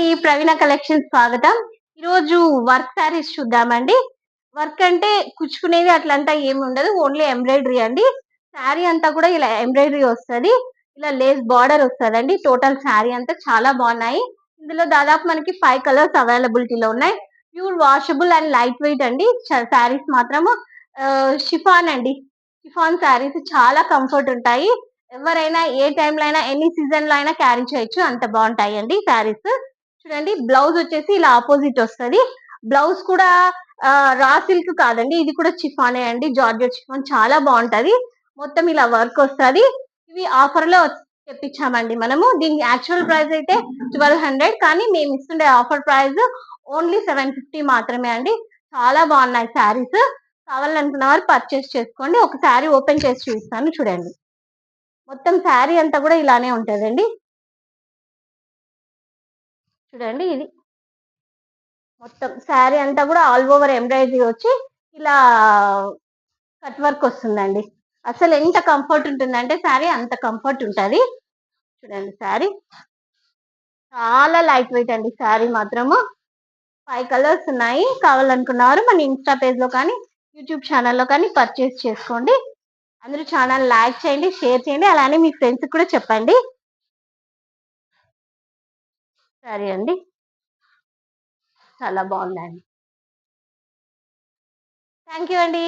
ఈ ప్రవీణ కలెక్షన్ స్వాగతం. ఈరోజు వర్క్ శారీస్ చూద్దామండి. వర్క్ అంటే కుచ్చుకునేది అట్లంతా ఏమి ఉండదు. ఓన్లీ ఎంబ్రాయిడరీ అండి. శారీ అంతా కూడా ఇలా ఎంబ్రాయిడరీ వస్తది. ఇలా లేస్ బార్డర్ వస్తదండి. టోటల్ శారీ అంతా చాలా బాగున్నాయి. ఇందులో దాదాపు మనకి 5 కలర్స్ అవైలబిలిటీలో ఉన్నాయి. Pure washable and light weight అండి. శారీస్ మాత్రము షిఫాన్ అండి. షిఫాన్ శారీస్ చాలా కంఫర్ట్ ఉంటాయి. ఎవరైనా ఏ టైంలో అయినా ఎనీ సీజన్ లో అయినా క్యారీ చేయొచ్చు. అంత బాగుంటాయండి శారీస్. చూడండి బ్లౌజ్ వచ్చేసి ఇలా ఆపోజిట్ వస్తది. బ్లౌజ్ కూడా రా సిల్క్ కాదండి. ఇది కూడా షిఫానే అండి. జార్జెట్ షిఫాన్ చాలా బాగుంటది. మొత్తం ఇలా వర్క్ వస్తది. ఇవి ఆఫర్ లో తెప్పించామండి మనము. దీని యాక్చువల్ ప్రైస్ అయితే 1200, కానీ మేము ఇస్తుండే ఆఫర్ ప్రైస్ ఓన్లీ 750 మాత్రమే అండి. చాలా బాగున్నాయి శారీస్. కావాలనుకున్న వారు పర్చేస్ చేసుకోండి. ఒక శారీ ఓపెన్ చేసి చూపిస్తాను చూడండి. మొత్తం శారీ అంతా కూడా ఇలానే ఉంటదండి. చూడండి ఇది మొత్తం శారీ అంతా కూడా ఆల్ ఓవర్ ఎంబ్రాయిడరీ వచ్చి ఇలా కట్ వర్క్ వస్తుందండి. అసలు ఎంత కంఫర్ట్ ఉంటుందంటే శారీ అంత కంఫర్ట్ ఉంటది. చూడండి శారీ చాలా లైట్ వెయిట్ అండి. శారీ మాత్రము 5 కలర్స్ ఉన్నాయి. కావాలనుకున్నవారు మన ఇన్స్టా పేజ్ లో కానీ యూట్యూబ్ ఛానల్లో కానీ పర్చేస్ చేసుకోండి. అందరూ ఛానల్ లైక్ చేయండి, షేర్ చేయండి, అలానే మీ ఫ్రెండ్స్ కూడా చెప్పండి. సరే అండి, చాలా బాగుందండి. థ్యాంక్ యూ అండి.